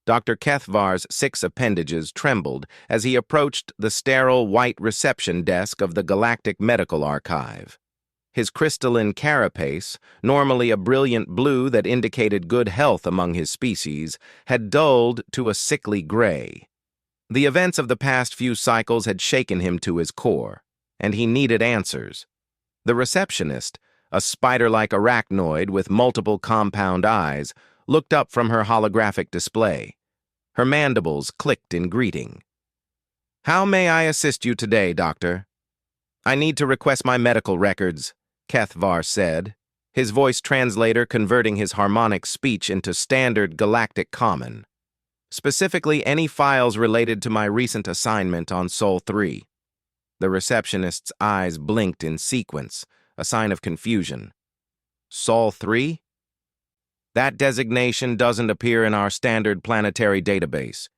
Dr. Kethvar's 6 appendages trembled as he approached the sterile white reception desk of the Galactic Medical Archive. His crystalline carapace, normally a brilliant blue that indicated good health among his species, had dulled to a sickly gray. The events of the past few cycles had shaken him to his core, and he needed answers. The receptionist, a spider-like arachnoid with multiple compound eyes, looked up from her holographic display. Her mandibles clicked in greeting. "How may I assist you today, Doctor?" "I need to request my medical records," Kethvar said, his voice translator converting his harmonic speech into standard galactic common. "Specifically, any files related to my recent assignment on Sol 3. The receptionist's eyes blinked in sequence, a sign of confusion. "Sol 3? That designation doesn't appear in our standard planetary database.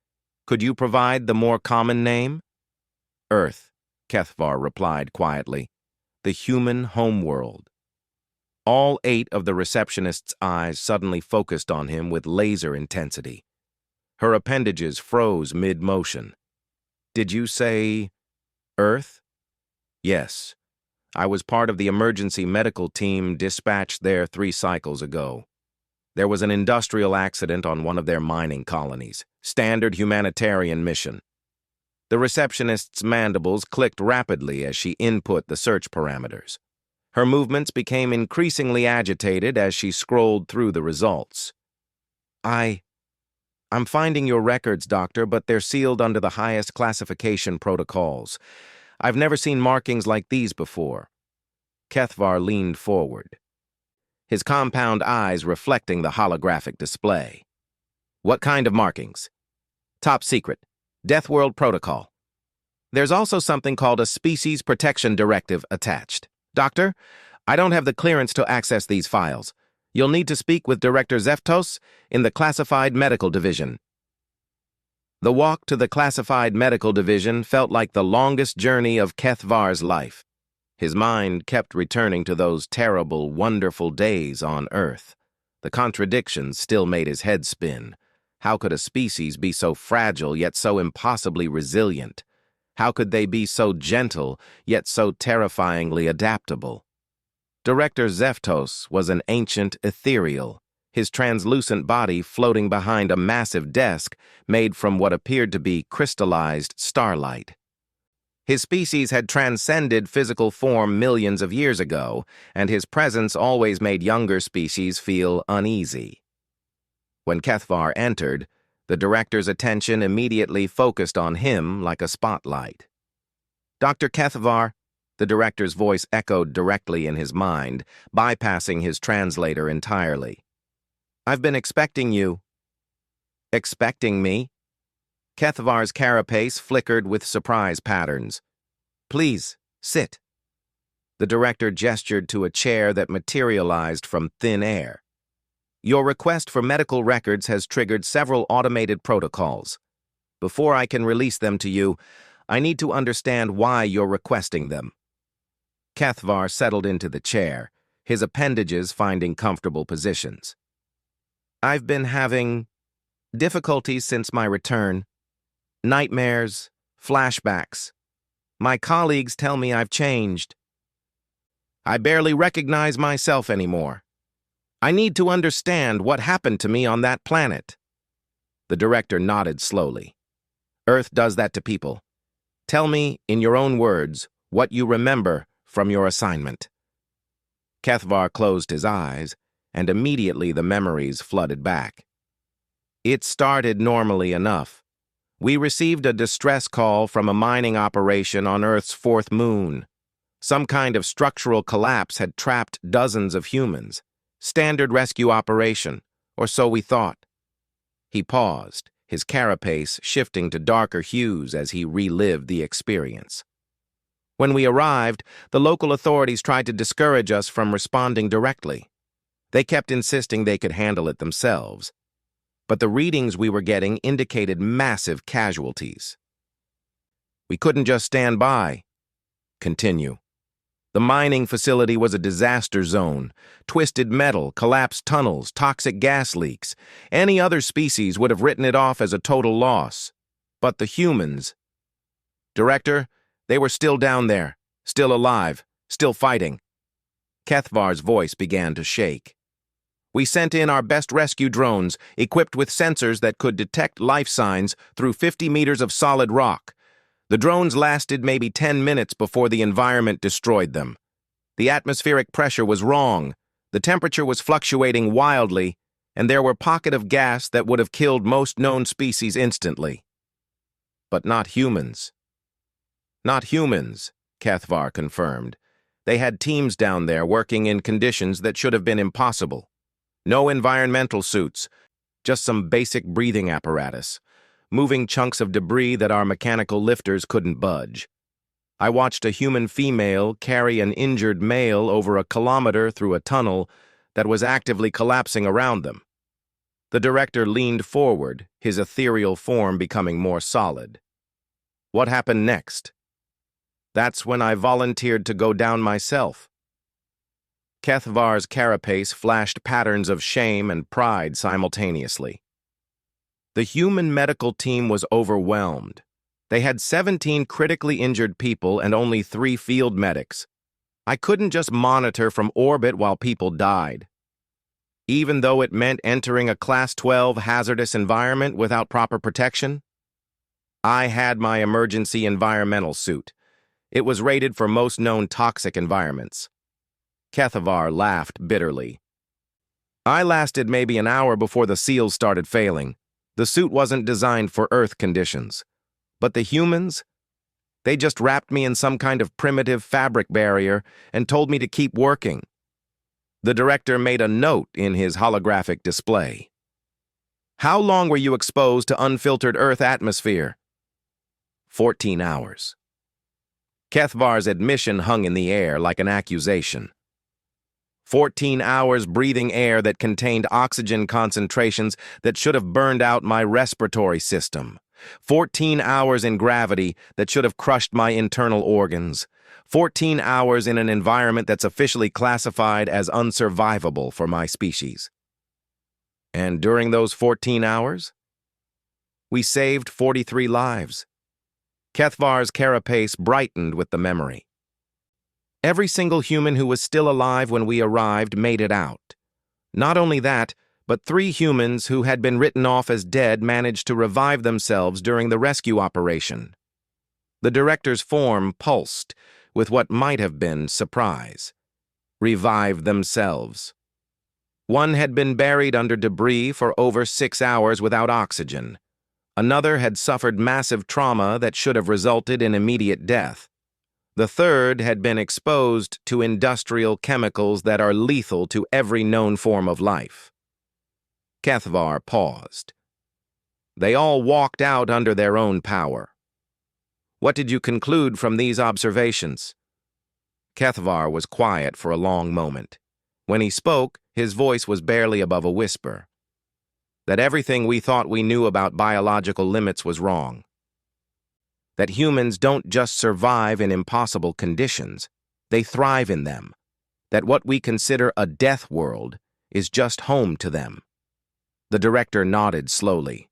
Could you provide the more common name?" "Earth," Kethvar replied quietly. "The human homeworld." All 8 of the receptionist's eyes suddenly focused on him with laser intensity. Her appendages froze mid-motion. "Did you say Earth?" "Yes. I was part of the emergency medical team dispatched there 3 cycles ago. There was an industrial accident on one of their mining colonies. Standard humanitarian mission." The receptionist's mandibles clicked rapidly as she input the search parameters. Her movements became increasingly agitated as she scrolled through the results. I'm finding your records, Doctor, but they're sealed under the highest classification protocols. I've never seen markings like these before." Kethvar leaned forward, his compound eyes reflecting the holographic display. "What kind of markings?" "Top secret. Deathworld protocol. There's also something called a Species Protection Directive attached. Doctor, I don't have the clearance to access these files. You'll need to speak with Director Zeftos in the Classified Medical Division." The walk to the Classified Medical Division felt like the longest journey of Kethvar's life. His mind kept returning to those terrible, wonderful days on Earth. The contradictions still made his head spin. How could a species be so fragile yet so impossibly resilient? How could they be so gentle yet so terrifyingly adaptable? Director Zeftos was an ancient ethereal, his translucent body floating behind a massive desk made from what appeared to be crystallized starlight. His species had transcended physical form millions of years ago, and his presence always made younger species feel uneasy. When Kethvar entered, the director's attention immediately focused on him like a spotlight. "Dr. Kethvar," the director's voice echoed directly in his mind, bypassing his translator entirely. "I've been expecting you." "Expecting me?" Kethvar's carapace flickered with surprise patterns. "Please, sit." The director gestured to a chair that materialized from thin air. "Your request for medical records has triggered several automated protocols. Before I can release them to you, I need to understand why you're requesting them." Kethvar settled into the chair, his appendages finding comfortable positions. "I've been having difficulties since my return. Nightmares, flashbacks. My colleagues tell me I've changed. I barely recognize myself anymore. I need to understand what happened to me on that planet." The director nodded slowly. "Earth does that to people. Tell me, in your own words, what you remember from your assignment." Kethvar closed his eyes, and immediately the memories flooded back. "It started normally enough. We received a distress call from a mining operation on Earth's 4th moon. Some kind of structural collapse had trapped dozens of humans. Standard rescue operation, or so we thought." He paused, his carapace shifting to darker hues as he relived the experience. "When we arrived, the local authorities tried to discourage us from responding directly. They kept insisting they could handle it themselves. But the readings we were getting indicated massive casualties. We couldn't just stand by." "Continue." The mining facility was a disaster zone. Twisted metal, collapsed tunnels, toxic gas leaks. Any other species would have written it off as a total loss. But the humans... Director, they were still down there, still alive, still fighting. Kethvar's voice began to shake. We sent in our best rescue drones, equipped with sensors that could detect life signs through 50 meters of solid rock. The drones lasted maybe 10 minutes before the environment destroyed them. The atmospheric pressure was wrong, the temperature was fluctuating wildly, and there were pockets of gas that would have killed most known species instantly. But not humans. Not humans, Kethvar confirmed. They had teams down there working in conditions that should have been impossible. No environmental suits, just some basic breathing apparatus, moving chunks of debris that our mechanical lifters couldn't budge. I watched a human female carry an injured male over a kilometer through a tunnel that was actively collapsing around them. The director leaned forward, his ethereal form becoming more solid. What happened next? That's when I volunteered to go down myself. Kethvar's carapace flashed patterns of shame and pride simultaneously. The human medical team was overwhelmed. They had 17 critically injured people and only 3 field medics. I couldn't just monitor from orbit while people died. Even though it meant entering a Class 12 hazardous environment without proper protection, I had my emergency environmental suit. It was rated for most known toxic environments. Kethvar laughed bitterly. I lasted maybe an hour before the seals started failing. The suit wasn't designed for Earth conditions. But the humans? They just wrapped me in some kind of primitive fabric barrier and told me to keep working. The director made a note in his holographic display. How long were you exposed to unfiltered Earth atmosphere? 14 hours. Kethvar's admission hung in the air like an accusation. 14 hours breathing air that contained oxygen concentrations that should have burned out my respiratory system. 14 hours in gravity that should have crushed my internal organs. 14 hours in an environment that's officially classified as unsurvivable for my species. And during those 14 hours, we saved 43 lives. Kethvar's carapace brightened with the memory. Every single human who was still alive when we arrived made it out. Not only that, but 3 humans who had been written off as dead managed to revive themselves during the rescue operation. The director's form pulsed with what might have been surprise. Revive themselves. One had been buried under debris for over 6 hours without oxygen. Another had suffered massive trauma that should have resulted in immediate death. The third had been exposed to industrial chemicals that are lethal to every known form of life. Kethvar paused. They all walked out under their own power. What did you conclude from these observations? Kethvar was quiet for a long moment. When he spoke, his voice was barely above a whisper. That everything we thought we knew about biological limits was wrong. That humans don't just survive in impossible conditions, they thrive in them. That what we consider a death world is just home to them. The director nodded slowly.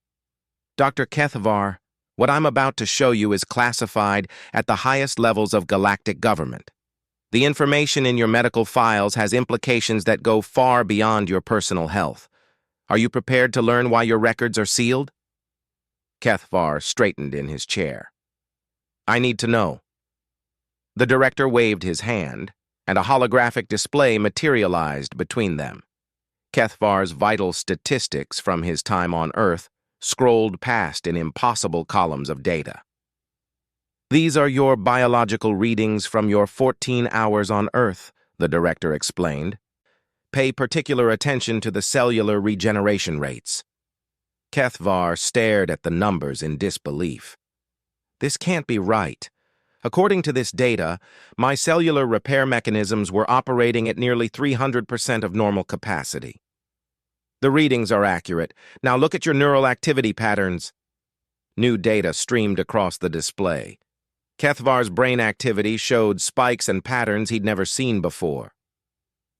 Dr. Kethvar, what I'm about to show you is classified at the highest levels of galactic government. The information in your medical files has implications that go far beyond your personal health. Are you prepared to learn why your records are sealed? Kethvar straightened in his chair. I need to know. The director waved his hand, and a holographic display materialized between them. Kethvar's vital statistics from his time on Earth scrolled past in impossible columns of data. These are your biological readings from your 14 hours on Earth, the director explained. Pay particular attention to the cellular regeneration rates. Kethvar stared at the numbers in disbelief. This can't be right. According to this data, my cellular repair mechanisms were operating at nearly 300% of normal capacity. The readings are accurate. Now look at your neural activity patterns. New data streamed across the display. Kethvar's brain activity showed spikes and patterns he'd never seen before.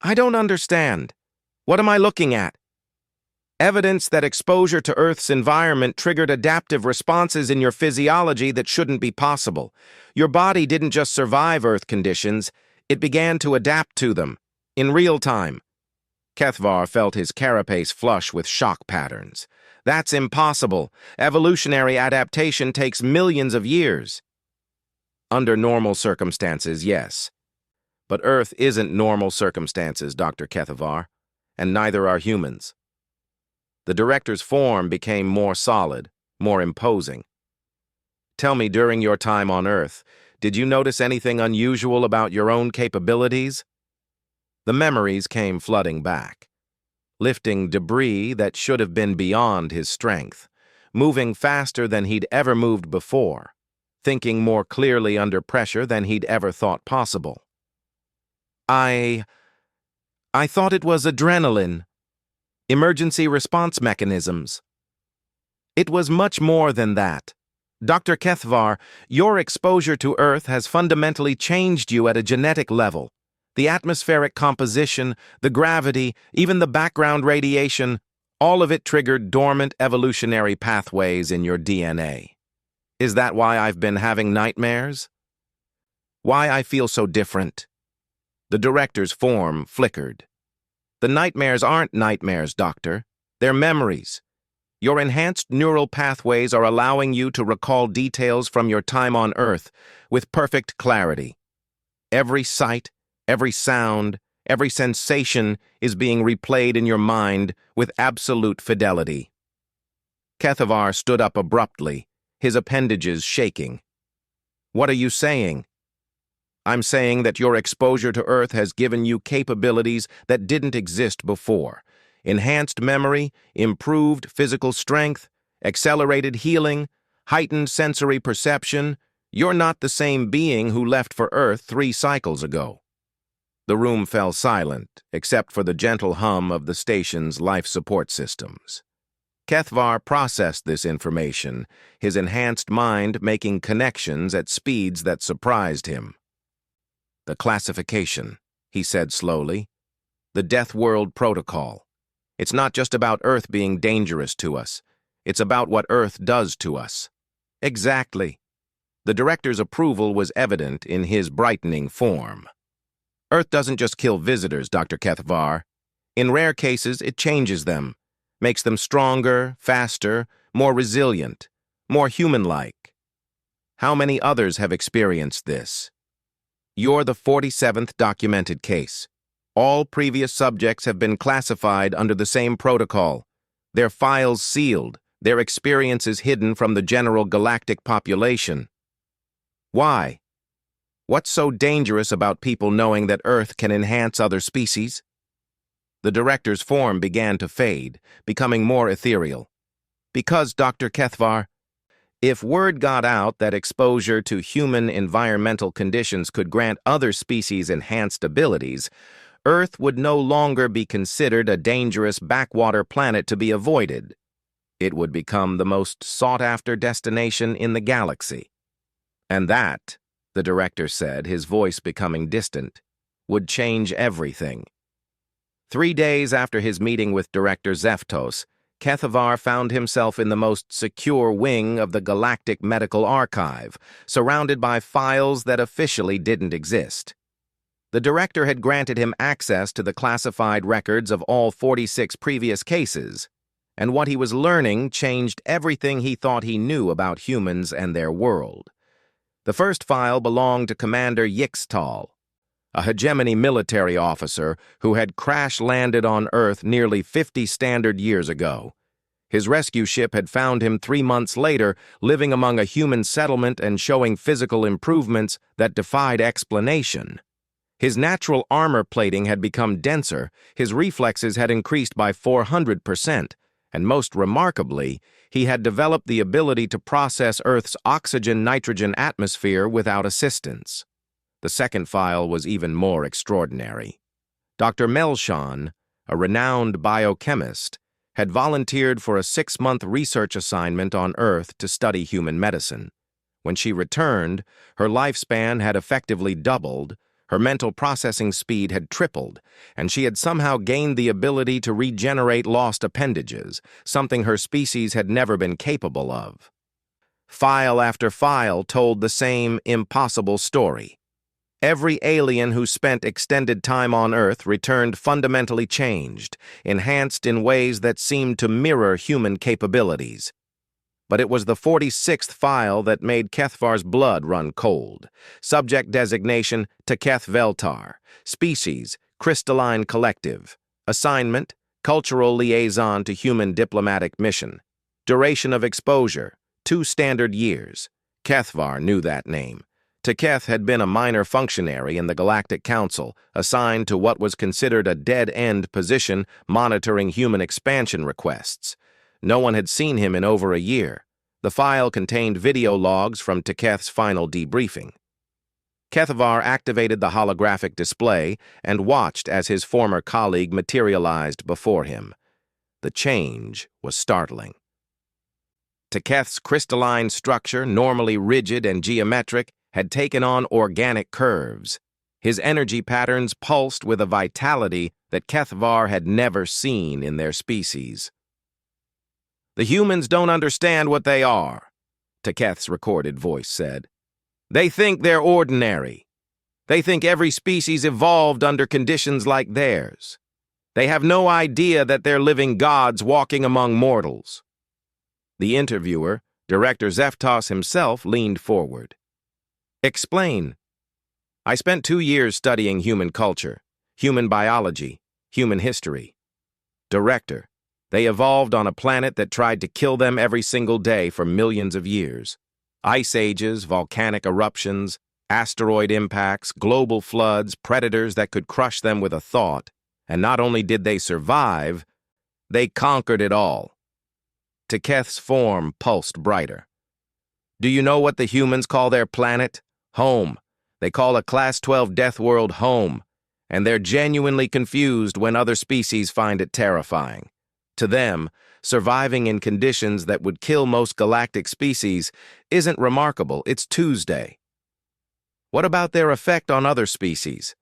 I don't understand. What am I looking at? Evidence that exposure to Earth's environment triggered adaptive responses in your physiology that shouldn't be possible. Your body didn't just survive Earth conditions, it began to adapt to them, in real time. Kethvar felt his carapace flush with shock patterns. That's impossible. Evolutionary adaptation takes millions of years. Under normal circumstances, yes. But Earth isn't normal circumstances, Dr. Kethvar, and neither are humans. The director's form became more solid, more imposing. Tell me, during your time on Earth, did you notice anything unusual about your own capabilities? The memories came flooding back, lifting debris that should have been beyond his strength, moving faster than he'd ever moved before, thinking more clearly under pressure than he'd ever thought possible. I thought it was adrenaline. Emergency response mechanisms. It was much more than that. Dr. Kethvar, your exposure to Earth has fundamentally changed you at a genetic level. The atmospheric composition, the gravity, even the background radiation, all of it triggered dormant evolutionary pathways in your DNA. Is that why I've been having nightmares? Why I feel so different? The director's form flickered. The nightmares aren't nightmares, Doctor. They're memories. Your enhanced neural pathways are allowing you to recall details from your time on Earth with perfect clarity. Every sight, every sound, every sensation is being replayed in your mind with absolute fidelity. Kethvar stood up abruptly, his appendages shaking. What are you saying? I'm saying that your exposure to Earth has given you capabilities that didn't exist before. Enhanced memory, improved physical strength, accelerated healing, heightened sensory perception. You're not the same being who left for Earth 3 cycles ago. The room fell silent, except for the gentle hum of the station's life support systems. Kethvar processed this information, his enhanced mind making connections at speeds that surprised him. The classification, he said slowly. The Deathworld protocol. It's not just about Earth being dangerous to us. It's about what Earth does to us. Exactly. The director's approval was evident in his brightening form. Earth doesn't just kill visitors, Dr. Kethvar. In rare cases, it changes them, makes them stronger, faster, more resilient, more human-like. How many others have experienced this? You're the 47th documented case. All previous subjects have been classified under the same protocol, their files sealed, their experiences hidden from the general galactic population. Why? What's so dangerous about people knowing that Earth can enhance other species? The director's form began to fade, becoming more ethereal. Because, Dr. Kethvar, if word got out that exposure to human environmental conditions could grant other species enhanced abilities, Earth would no longer be considered a dangerous backwater planet to be avoided. It would become the most sought-after destination in the galaxy. And that, the director said, his voice becoming distant, would change everything. 3 days after his meeting with Director Zeftos, Kethvar found himself in the most secure wing of the Galactic Medical Archive, surrounded by files that officially didn't exist. The director had granted him access to the classified records of all 46 previous cases, and what he was learning changed everything he thought he knew about humans and their world. The first file belonged to Commander Yixtal, a hegemony military officer who had crash-landed on Earth nearly 50 standard years ago. His rescue ship had found him 3 months later, living among a human settlement and showing physical improvements that defied explanation. His natural armor plating had become denser, his reflexes had increased by 400%, and most remarkably, he had developed the ability to process Earth's oxygen-nitrogen atmosphere without assistance. The second file was even more extraordinary. Dr. Melshon, a renowned biochemist, had volunteered for a 6-month research assignment on Earth to study human medicine. When she returned, her lifespan had effectively doubled, her mental processing speed had tripled, and she had somehow gained the ability to regenerate lost appendages, something her species had never been capable of. File after file told the same impossible story. Every alien who spent extended time on Earth returned fundamentally changed, enhanced in ways that seemed to mirror human capabilities. But it was the 46th file that made Kethvar's blood run cold. Subject designation, Teketh Veltar. Species, Crystalline Collective. Assignment, Cultural Liaison to Human Diplomatic Mission. Duration of exposure, 2 standard years. Kethvar knew that name. Teketh had been a minor functionary in the Galactic Council, assigned to what was considered a dead-end position monitoring human expansion requests. No one had seen him in over a year. The file contained video logs from Teketh's final debriefing. Kethvar activated the holographic display and watched as his former colleague materialized before him. The change was startling. Teketh's crystalline structure, normally rigid and geometric, had taken on organic curves. His energy patterns pulsed with a vitality that Kethvar had never seen in their species. "The humans don't understand what they are," Teketh's recorded voice said. "They think they're ordinary. They think every species evolved under conditions like theirs. They have no idea that they're living gods walking among mortals." The interviewer, Director Zeftos himself, leaned forward. "Explain." "I spent 2 years studying human culture, human biology, human history." "Director, they evolved on a planet that tried to kill them every single day for millions of years. Ice ages, volcanic eruptions, asteroid impacts, global floods, predators that could crush them with a thought. And not only did they survive, they conquered it all." Teketh's form pulsed brighter. "Do you know what the humans call their planet? Home. They call a Class 12 Deathworld home, and they're genuinely confused when other species find it terrifying. To them, surviving in conditions that would kill most galactic species isn't remarkable, it's Tuesday. What about their effect on other species?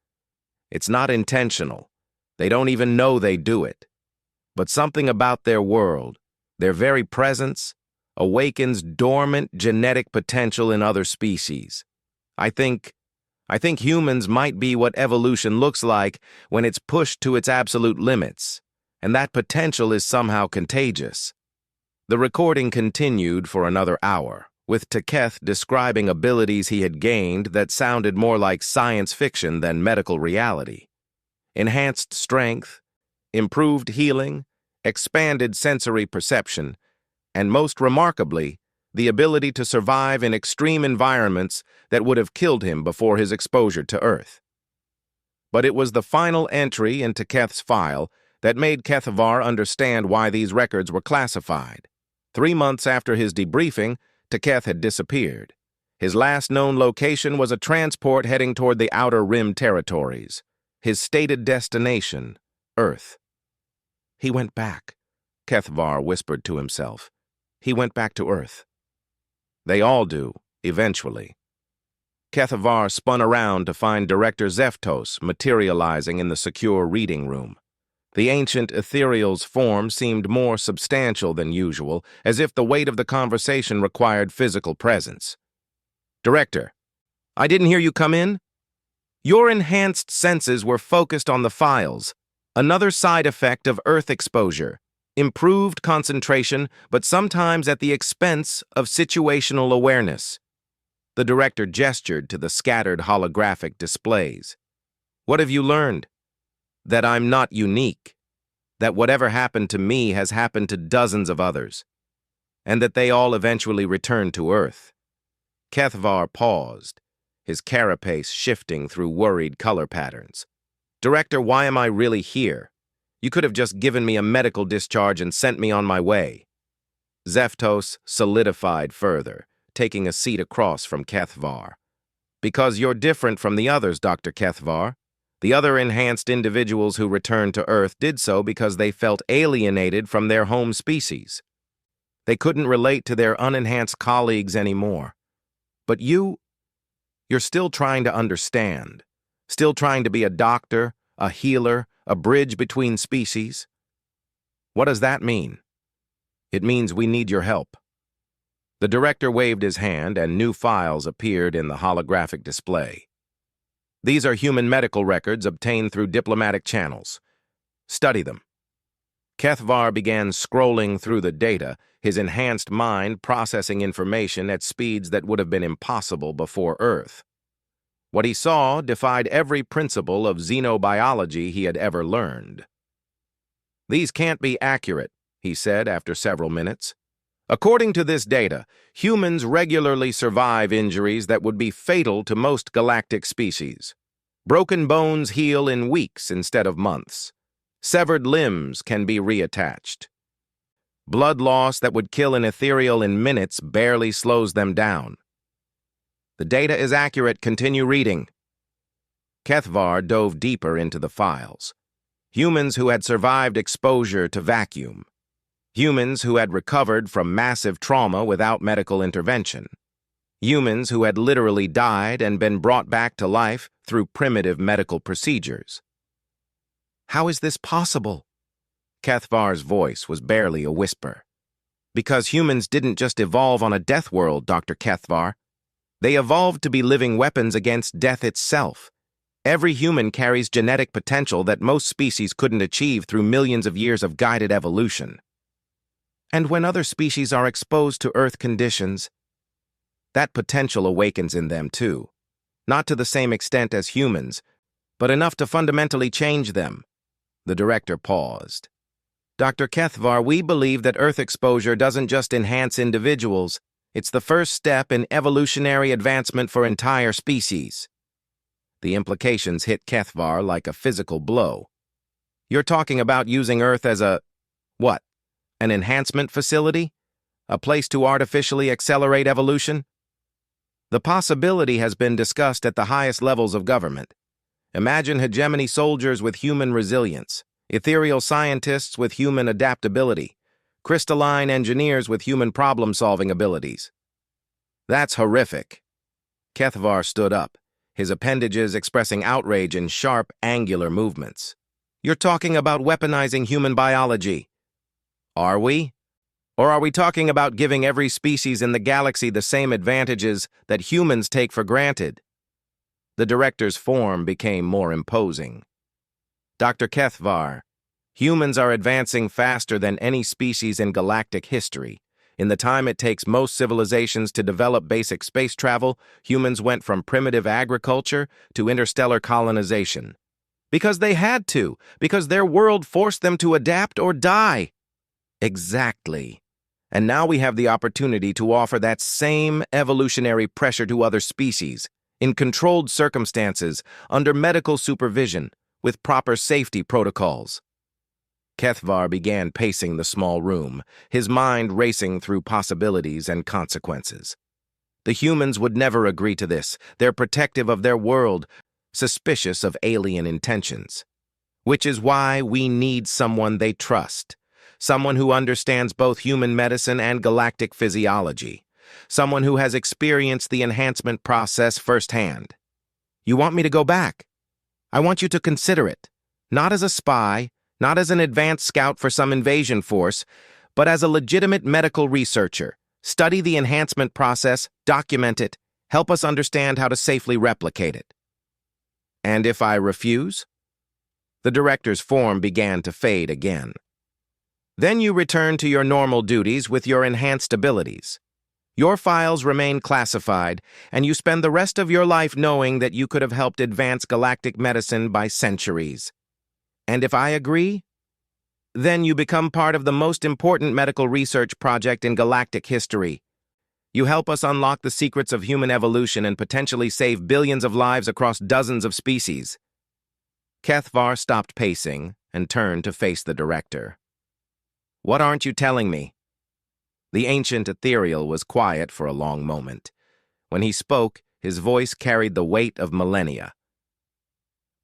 It's not intentional. They don't even know they do it. But something about their world, their very presence, awakens dormant genetic potential in other species. I think humans might be what evolution looks like when it's pushed to its absolute limits, and that potential is somehow contagious." The recording continued for another hour, with Teketh describing abilities he had gained that sounded more like science fiction than medical reality. Enhanced strength, improved healing, expanded sensory perception, and most remarkably, the ability to survive in extreme environments that would have killed him before his exposure to Earth. But it was the final entry in Teketh's file that made Kethvar understand why these records were classified. 3 months after his debriefing, Teketh had disappeared. His last known location was a transport heading toward the Outer Rim territories. His stated destination, Earth. "He went back," Kethvar whispered to himself. "He went back to Earth." "They all do, eventually." Kethvar spun around to find Director Zeftos materializing in the secure reading room. The ancient ethereal's form seemed more substantial than usual, as if the weight of the conversation required physical presence. "Director, I didn't hear you come in." "Your enhanced senses were focused on the files. Another side effect of Earth exposure. Improved concentration, but sometimes at the expense of situational awareness." The director gestured to the scattered holographic displays. "What have you learned?" "That I'm not unique. That whatever happened to me has happened to dozens of others. And that they all eventually return to Earth." Kethvar paused, his carapace shifting through worried color patterns. "Director, why am I really here? You could have just given me a medical discharge and sent me on my way." Zeftos solidified further, taking a seat across from Kethvar. "Because you're different from the others, Dr. Kethvar. The other enhanced individuals who returned to Earth did so because they felt alienated from their home species. They couldn't relate to their unenhanced colleagues anymore. But you're still trying to understand, still trying to be a doctor, a healer, a bridge between species. What does that mean? It means we need your help. The director waved his hand and new files appeared in the holographic display. These are human medical records obtained through diplomatic channels. Study them. Kethvar began scrolling through the data, his enhanced mind processing information at speeds that would have been impossible before Earth. What he saw defied every principle of xenobiology he had ever learned. "These can't be accurate," he said after several minutes. "According to this data, humans regularly survive injuries that would be fatal to most galactic species. Broken bones heal in weeks instead of months. Severed limbs can be reattached. Blood loss that would kill an ethereal in minutes barely slows them down. The data is accurate. Continue reading." Kethvar dove deeper into the files. Humans who had survived exposure to vacuum. Humans who had recovered from massive trauma without medical intervention. Humans who had literally died and been brought back to life through primitive medical procedures. "How is this possible?" Kethvar's voice was barely a whisper. "Because humans didn't just evolve on a death world, Dr. Kethvar. They evolved to be living weapons against death itself. Every human carries genetic potential that most species couldn't achieve through millions of years of guided evolution. And when other species are exposed to Earth conditions, that potential awakens in them too. Not to the same extent as humans, but enough to fundamentally change them." The director paused. "Dr. Kethvar, we believe that Earth exposure doesn't just enhance individuals, it's the first step in evolutionary advancement for entire species." The implications hit Kethvar like a physical blow. "You're talking about using Earth as what? An enhancement facility? A place to artificially accelerate evolution?" "The possibility has been discussed at the highest levels of government. Imagine hegemony soldiers with human resilience, ethereal scientists with human adaptability, crystalline engineers with human problem-solving abilities." "That's horrific." Kethvar stood up, his appendages expressing outrage in sharp, angular movements. "You're talking about weaponizing human biology." "Are we? Or are we talking about giving every species in the galaxy the same advantages that humans take for granted?" The director's form became more imposing. "Dr. Kethvar, humans are advancing faster than any species in galactic history. In the time it takes most civilizations to develop basic space travel, humans went from primitive agriculture to interstellar colonization. Because they had to, because their world forced them to adapt or die." "Exactly. And now we have the opportunity to offer that same evolutionary pressure to other species, in controlled circumstances, under medical supervision, with proper safety protocols." Kethvar began pacing the small room, his mind racing through possibilities and consequences. The humans would never agree to this. They're protective of their world, suspicious of alien intentions. Which is why we need someone they trust. Someone who understands both human medicine and galactic physiology. Someone who has experienced the enhancement process firsthand. "You want me to go back? I want you to consider it. Not as a spy, not as an advanced scout for some invasion force, but as a legitimate medical researcher. Study the enhancement process, document it, help us understand how to safely replicate it." "And if I refuse?" The director's form began to fade again. "Then you return to your normal duties with your enhanced abilities. Your files remain classified, and you spend the rest of your life knowing that you could have helped advance galactic medicine by centuries. And if I agree, then you become part of the most important medical research project in galactic history. You help us unlock the secrets of human evolution and potentially save billions of lives across dozens of species." Kethvar stopped pacing and turned to face the director. "What aren't you telling me?" The ancient ethereal was quiet for a long moment. When he spoke, his voice carried the weight of millennia.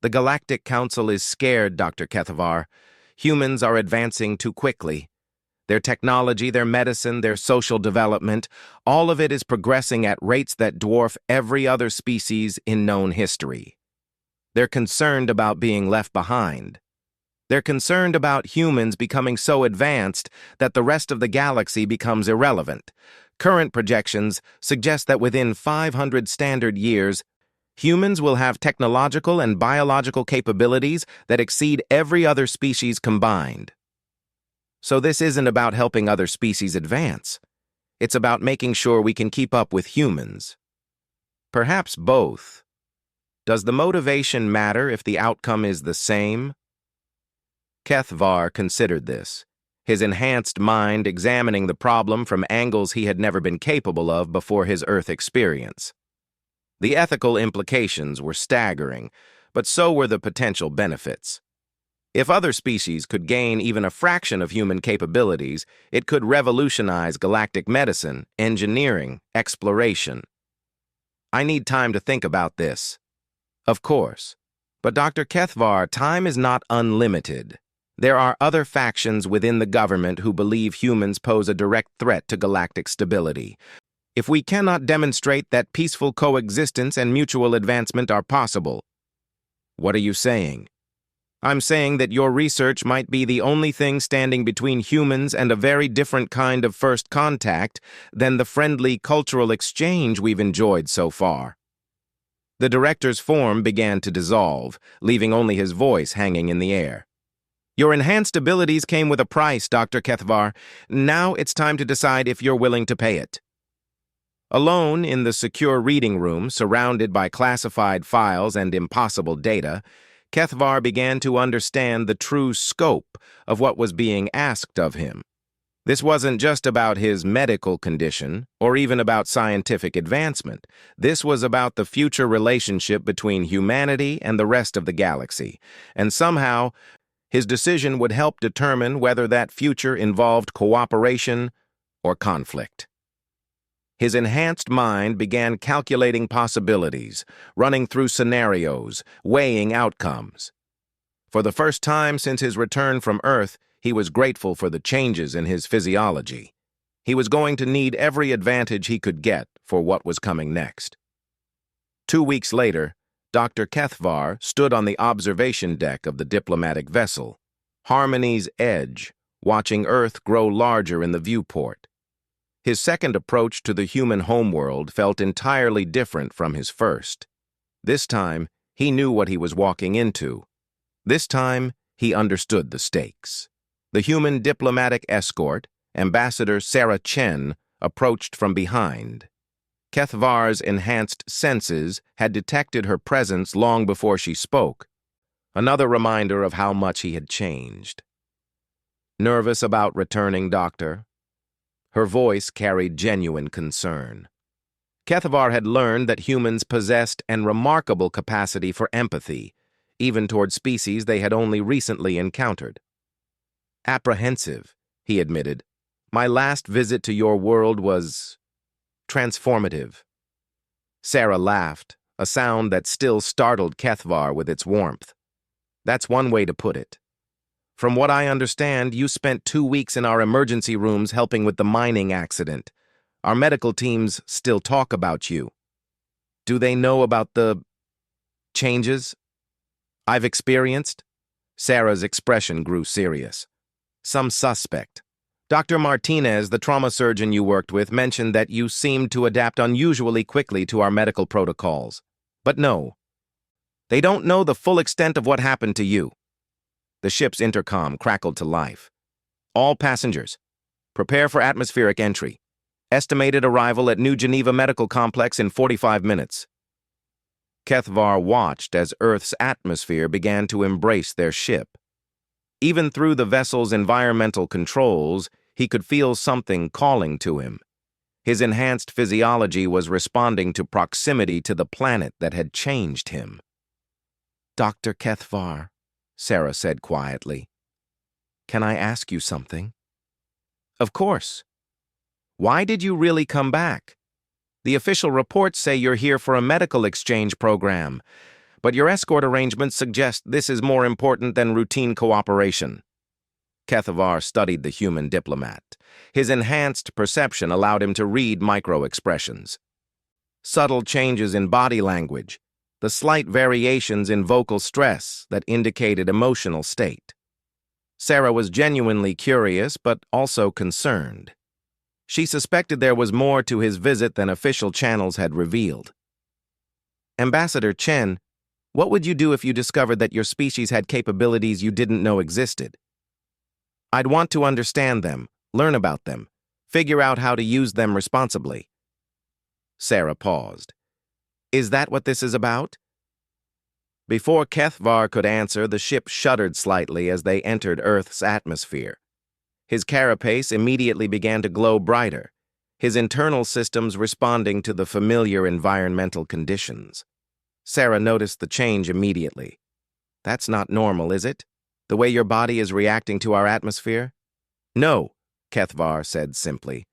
"The Galactic Council is scared, Dr. Kethvar. Humans are advancing too quickly. Their technology, their medicine, their social development, all of it is progressing at rates that dwarf every other species in known history. They're concerned about being left behind. They're concerned about humans becoming so advanced that the rest of the galaxy becomes irrelevant. Current projections suggest that within 500 standard years, humans will have technological and biological capabilities that exceed every other species combined. So this isn't about helping other species advance. It's about making sure we can keep up with humans. Perhaps both. Does the motivation matter if the outcome is the same? Kethvar considered this, his enhanced mind examining the problem from angles he had never been capable of before his Earth experience. The ethical implications were staggering, but so were the potential benefits. If other species could gain even a fraction of human capabilities, it could revolutionize galactic medicine, engineering, exploration. I need time to think about this. Of course. But Dr. Kethvar, time is not unlimited. There are other factions within the government who believe humans pose a direct threat to galactic stability. If we cannot demonstrate that peaceful coexistence and mutual advancement are possible, what are you saying? I'm saying that your research might be the only thing standing between humans and a very different kind of first contact than the friendly cultural exchange we've enjoyed so far. The director's form began to dissolve, leaving only his voice hanging in the air. Your enhanced abilities came with a price, Dr. Kethvar. Now it's time to decide if you're willing to pay it. Alone in the secure reading room, surrounded by classified files and impossible data, Kethvar began to understand the true scope of what was being asked of him. This wasn't just about his medical condition, or even about scientific advancement. This was about the future relationship between humanity and the rest of the galaxy, and somehow, his decision would help determine whether that future involved cooperation or conflict. His enhanced mind began calculating possibilities, running through scenarios, weighing outcomes. For the first time since his return from Earth, he was grateful for the changes in his physiology. He was going to need every advantage he could get for what was coming next. 2 weeks later, Dr. Kethvar stood on the observation deck of the diplomatic vessel, Harmony's Edge, watching Earth grow larger in the viewport. His second approach to the human homeworld felt entirely different from his first. This time, he knew what he was walking into. This time, he understood the stakes. The human diplomatic escort, Ambassador Sarah Chen, approached from behind. Kethvar's enhanced senses had detected her presence long before she spoke, another reminder of how much he had changed. Nervous about returning, Doctor? Her voice carried genuine concern. Kethvar had learned that humans possessed an remarkable capacity for empathy, even toward species they had only recently encountered. Apprehensive, he admitted. My last visit to your world was transformative. Sarah laughed, a sound that still startled Kethvar with its warmth. That's one way to put it. From what I understand, you spent 2 weeks in our emergency rooms helping with the mining accident. Our medical teams still talk about you. Do they know about the changes I've experienced? Sarah's expression grew serious. Some suspect. Dr. Martinez, the trauma surgeon you worked with, mentioned that you seemed to adapt unusually quickly to our medical protocols. But no, they don't know the full extent of what happened to you. The ship's intercom crackled to life. All passengers, prepare for atmospheric entry. Estimated arrival at New Geneva Medical Complex in 45 minutes. Kethvar watched as Earth's atmosphere began to embrace their ship. Even through the vessel's environmental controls, he could feel something calling to him. His enhanced physiology was responding to proximity to the planet that had changed him. Dr. Kethvar, Sarah said quietly, can I ask you something? Of course. Why did you really come back? The official reports say you're here for a medical exchange program, but your escort arrangements suggest this is more important than routine cooperation. Kethavar studied the human diplomat. His enhanced perception allowed him to read micro-expressions. Subtle changes in body language, the slight variations in vocal stress that indicated emotional state. Sarah was genuinely curious, but also concerned. She suspected there was more to his visit than official channels had revealed. Ambassador Chen, what would you do if you discovered that your species had capabilities you didn't know existed? I'd want to understand them, learn about them, figure out how to use them responsibly. Sarah paused. Is that what this is about? Before Kethavar could answer, the ship shuddered slightly as they entered Earth's atmosphere. His carapace immediately began to glow brighter, his internal systems responding to the familiar environmental conditions. Sarah noticed the change immediately. That's not normal, is it? The way your body is reacting to our atmosphere? No, Kethavar said simply.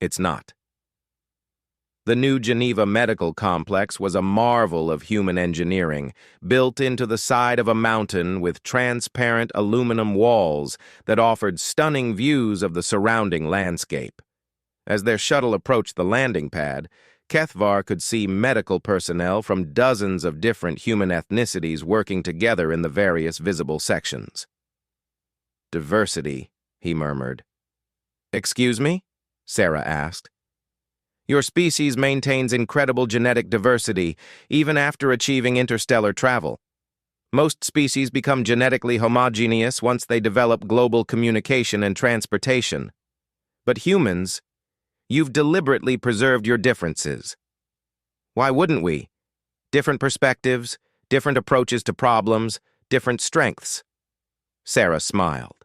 It's not. The New Geneva Medical Complex was a marvel of human engineering, built into the side of a mountain with transparent aluminum walls that offered stunning views of the surrounding landscape. As their shuttle approached the landing pad, Kethavar could see medical personnel from dozens of different human ethnicities working together in the various visible sections. Diversity, he murmured. Excuse me? Sarah asked. Your species maintains incredible genetic diversity, even after achieving interstellar travel. Most species become genetically homogeneous once they develop global communication and transportation. But humans, you've deliberately preserved your differences. Why wouldn't we? Different perspectives, different approaches to problems, different strengths. Sarah smiled.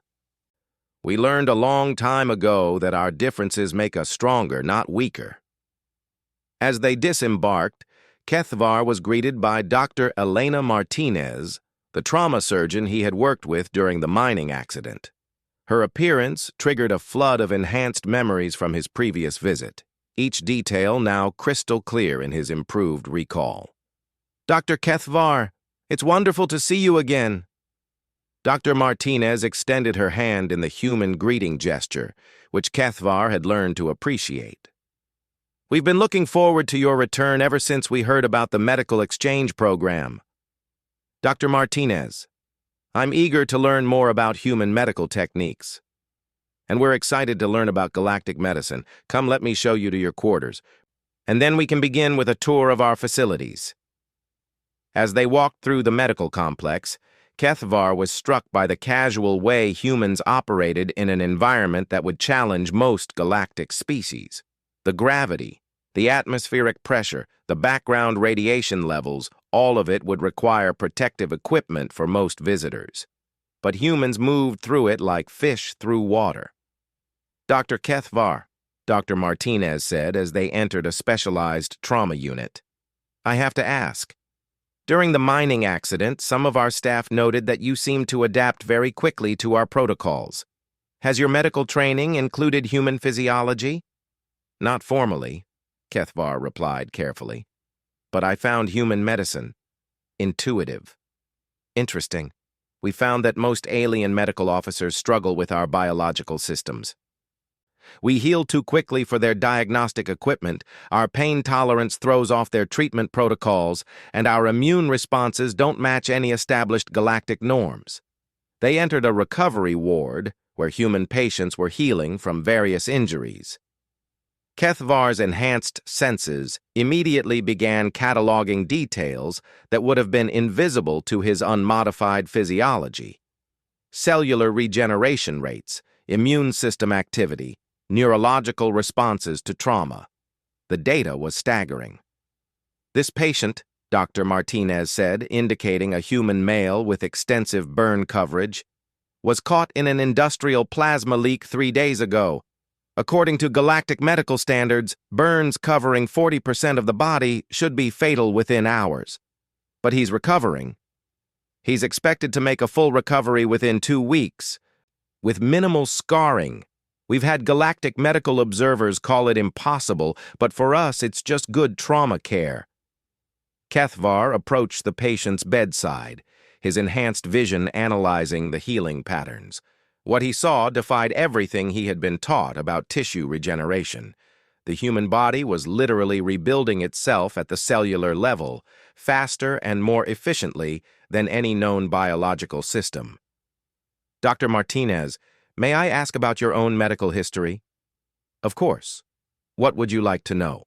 We learned a long time ago that our differences make us stronger, not weaker. As they disembarked, Kethavar was greeted by Dr. Elena Martinez, the trauma surgeon he had worked with during the mining accident. Her appearance triggered a flood of enhanced memories from his previous visit, each detail now crystal clear in his improved recall. Dr. Kethavar, it's wonderful to see you again. Dr. Martinez extended her hand in the human greeting gesture, which Kethavar had learned to appreciate. We've been looking forward to your return ever since we heard about the medical exchange program. Dr. Martinez, I'm eager to learn more about human medical techniques. And we're excited to learn about galactic medicine. Come, let me show you to your quarters. And then we can begin with a tour of our facilities. As they walked through the medical complex, Kethavar was struck by the casual way humans operated in an environment that would challenge most galactic species. The gravity, the atmospheric pressure, the background radiation levels, all of it would require protective equipment for most visitors. But humans moved through it like fish through water. Dr. Kethavar, Dr. Martinez said as they entered a specialized trauma unit. I have to ask. During the mining accident, some of our staff noted that you seemed to adapt very quickly to our protocols. Has your medical training included human physiology? Not formally, Kethavar replied carefully. But I found human medicine intuitive. Interesting. We found that most alien medical officers struggle with our biological systems. We heal too quickly for their diagnostic equipment, our pain tolerance throws off their treatment protocols, and our immune responses don't match any established galactic norms. They entered a recovery ward where human patients were healing from various injuries. Kethavar's enhanced senses immediately began cataloging details that would have been invisible to his unmodified physiology. Cellular regeneration rates, immune system activity, neurological responses to trauma. The data was staggering. This patient, Dr. Martinez said, indicating a human male with extensive burn coverage, was caught in an industrial plasma leak 3 days ago. According to galactic medical standards, burns covering 40% of the body should be fatal within hours. But he's recovering. He's expected to make a full recovery within 2 weeks, with minimal scarring. We've had galactic medical observers call it impossible, but for us it's just good trauma care. Kethavar approached the patient's bedside, his enhanced vision analyzing the healing patterns. What he saw defied everything he had been taught about tissue regeneration. The human body was literally rebuilding itself at the cellular level, faster and more efficiently than any known biological system. Dr. Martinez, may I ask about your own medical history? Of course. What would you like to know?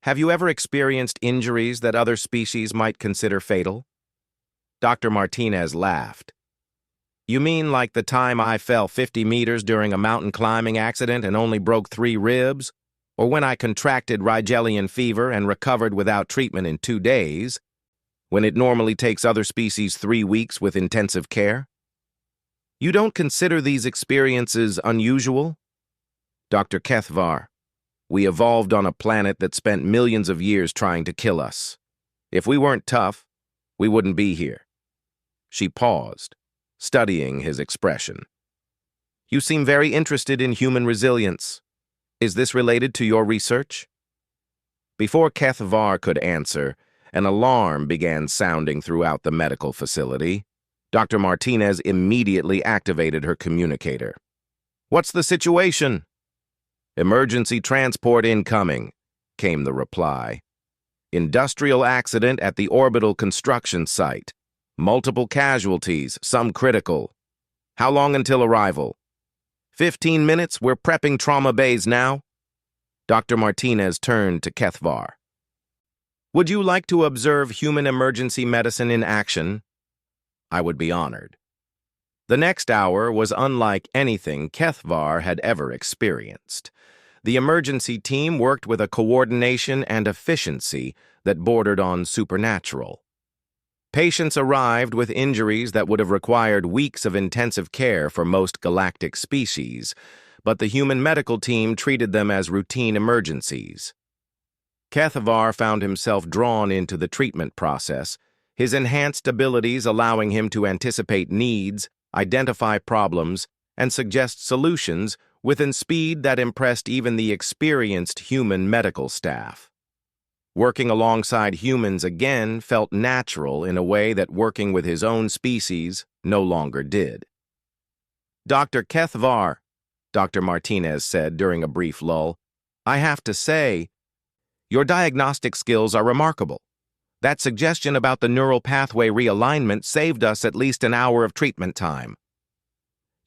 Have you ever experienced injuries that other species might consider fatal? Dr. Martinez laughed. You mean like the time I fell 50 meters during a mountain climbing accident and only broke 3 ribs? Or when I contracted Rigelian fever and recovered without treatment in 2 days, when it normally takes other species 3 weeks with intensive care? You don't consider these experiences unusual? Dr. Kethvar, we evolved on a planet that spent millions of years trying to kill us. If we weren't tough, we wouldn't be here. She paused, studying his expression. You seem very interested in human resilience. Is this related to your research? Before Kethvar could answer, an alarm began sounding throughout the medical facility. Dr. Martinez immediately activated her communicator. What's the situation? Emergency transport incoming, came the reply. Industrial accident at the orbital construction site. Multiple casualties, some critical. How long until arrival? 15 minutes, we're prepping trauma bays now. Dr. Martinez turned to Kethvar. Would you like to observe human emergency medicine in action? I would be honored. The next hour was unlike anything Kethvar had ever experienced. The emergency team worked with a coordination and efficiency that bordered on supernatural. Patients arrived with injuries that would have required weeks of intensive care for most galactic species, but the human medical team treated them as routine emergencies. Kethvar found himself drawn into the treatment process, his enhanced abilities allowing him to anticipate needs, identify problems, and suggest solutions with speed that impressed even the experienced human medical staff. Working alongside humans again felt natural in a way that working with his own species no longer did. Dr. Kethvar, Dr. Martinez said during a brief lull, I have to say, your diagnostic skills are remarkable. That suggestion about the neural pathway realignment saved us at least an hour of treatment time.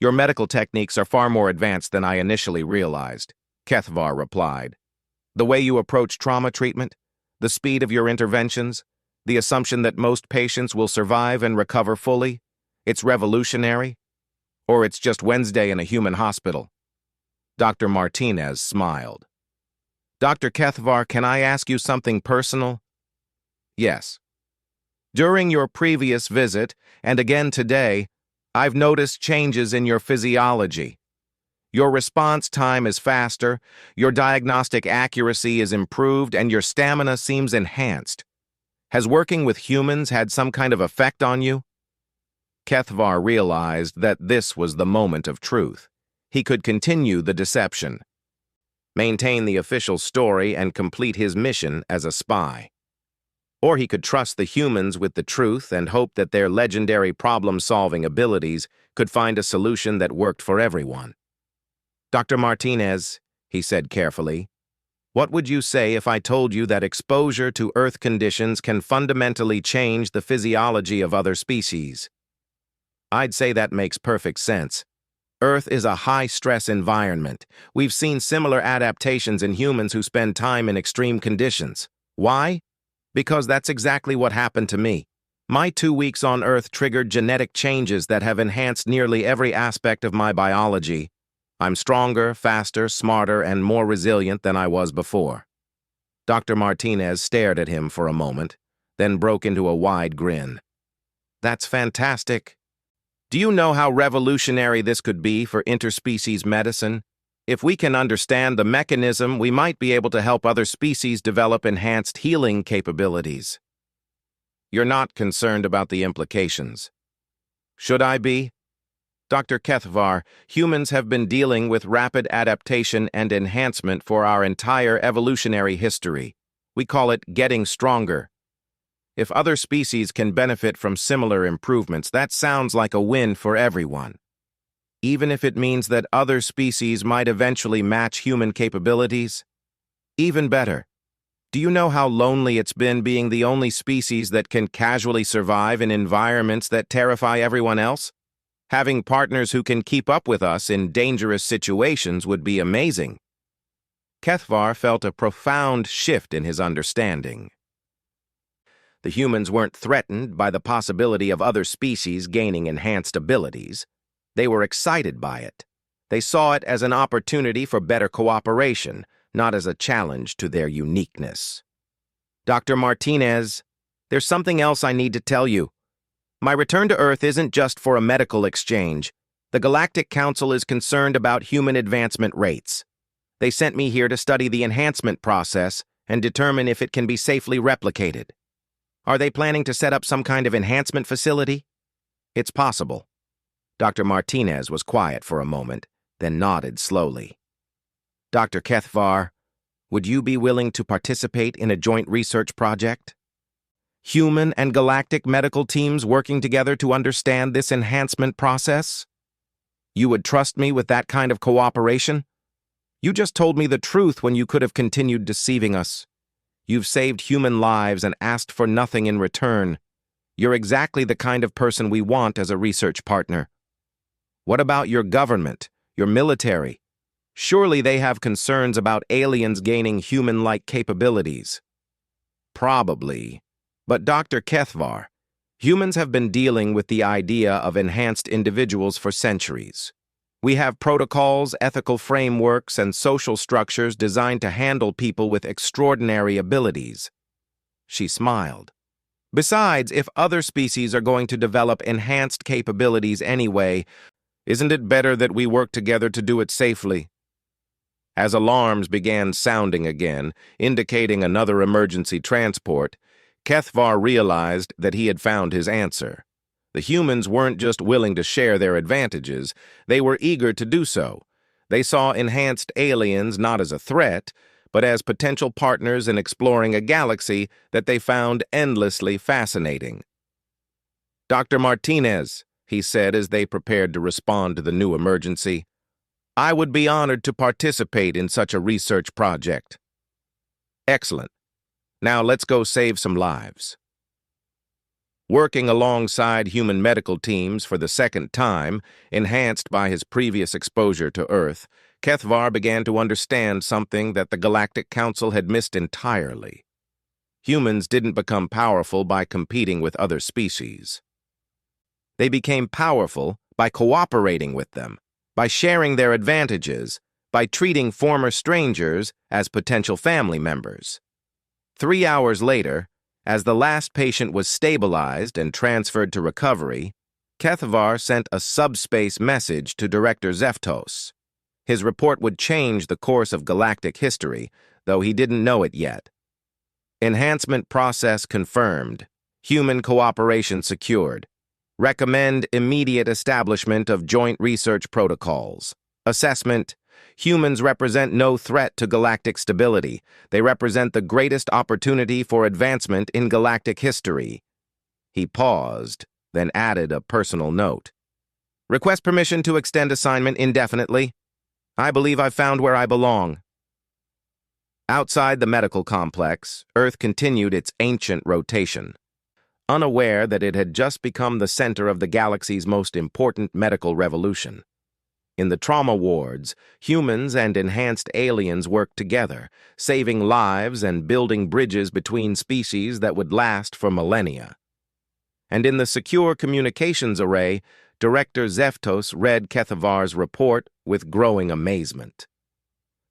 Your medical techniques are far more advanced than I initially realized, Kethvar replied. The way you approach trauma treatment, the speed of your interventions, the assumption that most patients will survive and recover fully, it's revolutionary? Or it's just Wednesday in a human hospital? Dr. Martinez smiled. Dr. Kethvar, can I ask you something personal? Yes. During your previous visit, and again today, I've noticed changes in your physiology. Your response time is faster, your diagnostic accuracy is improved, and your stamina seems enhanced. Has working with humans had some kind of effect on you? Kethvar realized that this was the moment of truth. He could continue the deception, maintain the official story, and complete his mission as a spy. Or he could trust the humans with the truth and hope that their legendary problem-solving abilities could find a solution that worked for everyone. Dr. Martinez, he said carefully, what would you say if I told you that exposure to Earth conditions can fundamentally change the physiology of other species? I'd say that makes perfect sense. Earth is a high-stress environment. We've seen similar adaptations in humans who spend time in extreme conditions. Why? Because that's exactly what happened to me. My 2 weeks on Earth triggered genetic changes that have enhanced nearly every aspect of my biology. I'm stronger, faster, smarter, and more resilient than I was before. Dr. Martinez stared at him for a moment, then broke into a wide grin. That's fantastic. Do you know how revolutionary this could be for interspecies medicine? If we can understand the mechanism, we might be able to help other species develop enhanced healing capabilities. You're not concerned about the implications. Should I be? Dr. Kethvar, humans have been dealing with rapid adaptation and enhancement for our entire evolutionary history. We call it getting stronger. If other species can benefit from similar improvements, that sounds like a win for everyone. even if it means that other species might eventually match human capabilities? Even better, do you know how lonely it's been being the only species that can casually survive in environments that terrify everyone else? Having partners who can keep up with us in dangerous situations would be amazing. Kethvar felt a profound shift in his understanding. The humans weren't threatened by the possibility of other species gaining enhanced abilities. They were excited by it. They saw it as an opportunity for better cooperation, not as a challenge to their uniqueness. Dr. Martinez, there's something else I need to tell you. My return to Earth isn't just for a medical exchange. The Galactic Council is concerned about human advancement rates. They sent me here to study the enhancement process and determine if it can be safely replicated. Are they planning to set up some kind of enhancement facility? It's possible. Dr. Martinez was quiet for a moment, then nodded slowly. Dr. Kethvar, would you be willing to participate in a joint research project? Human and galactic medical teams working together to understand this enhancement process? You would trust me with that kind of cooperation? You just told me the truth when you could have continued deceiving us. You've saved human lives and asked for nothing in return. You're exactly the kind of person we want as a research partner. What about your government, your military? Surely they have concerns about aliens gaining human-like capabilities. Probably. But Dr. Kethvar, humans have been dealing with the idea of enhanced individuals for centuries. We have protocols, ethical frameworks, and social structures designed to handle people with extraordinary abilities. She smiled. Besides, if other species are going to develop enhanced capabilities anyway, isn't it better that we work together to do it safely? As alarms began sounding again, indicating another emergency transport, Kethvar realized that he had found his answer. The humans weren't just willing to share their advantages, they were eager to do so. They saw enhanced aliens not as a threat, but as potential partners in exploring a galaxy that they found endlessly fascinating. Dr. Martinez, he said as they prepared to respond to the new emergency, I would be honored to participate in such a research project. Excellent. Now let's go save some lives. Working alongside human medical teams for the second time, enhanced by his previous exposure to Earth, Kethvar began to understand something that the Galactic Council had missed entirely. Humans didn't become powerful by competing with other species. They became powerful by cooperating with them, by sharing their advantages, by treating former strangers as potential family members. 3 hours later, as the last patient was stabilized and transferred to recovery, Kethvar sent a subspace message to Director Zeftos. His report would change the course of galactic history, though he didn't know it yet. Enhancement process confirmed. Human cooperation secured. Recommend immediate establishment of joint research protocols. Assessment: humans represent no threat to galactic stability. They represent the greatest opportunity for advancement in galactic history. He paused, then added a personal note. Request permission to extend assignment indefinitely. I believe I've found where I belong. Outside the medical complex, Earth continued its ancient rotation. Unaware that it had just become the center of the galaxy's most important medical revolution. In the trauma wards, humans and enhanced aliens worked together, saving lives and building bridges between species that would last for millennia. And in the secure communications array, Director Zeftos read Kethavar's report with growing amazement.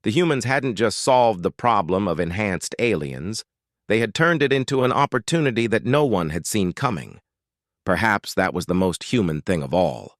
The humans hadn't just solved the problem of enhanced aliens, they had turned it into an opportunity that no one had seen coming. Perhaps that was the most human thing of all.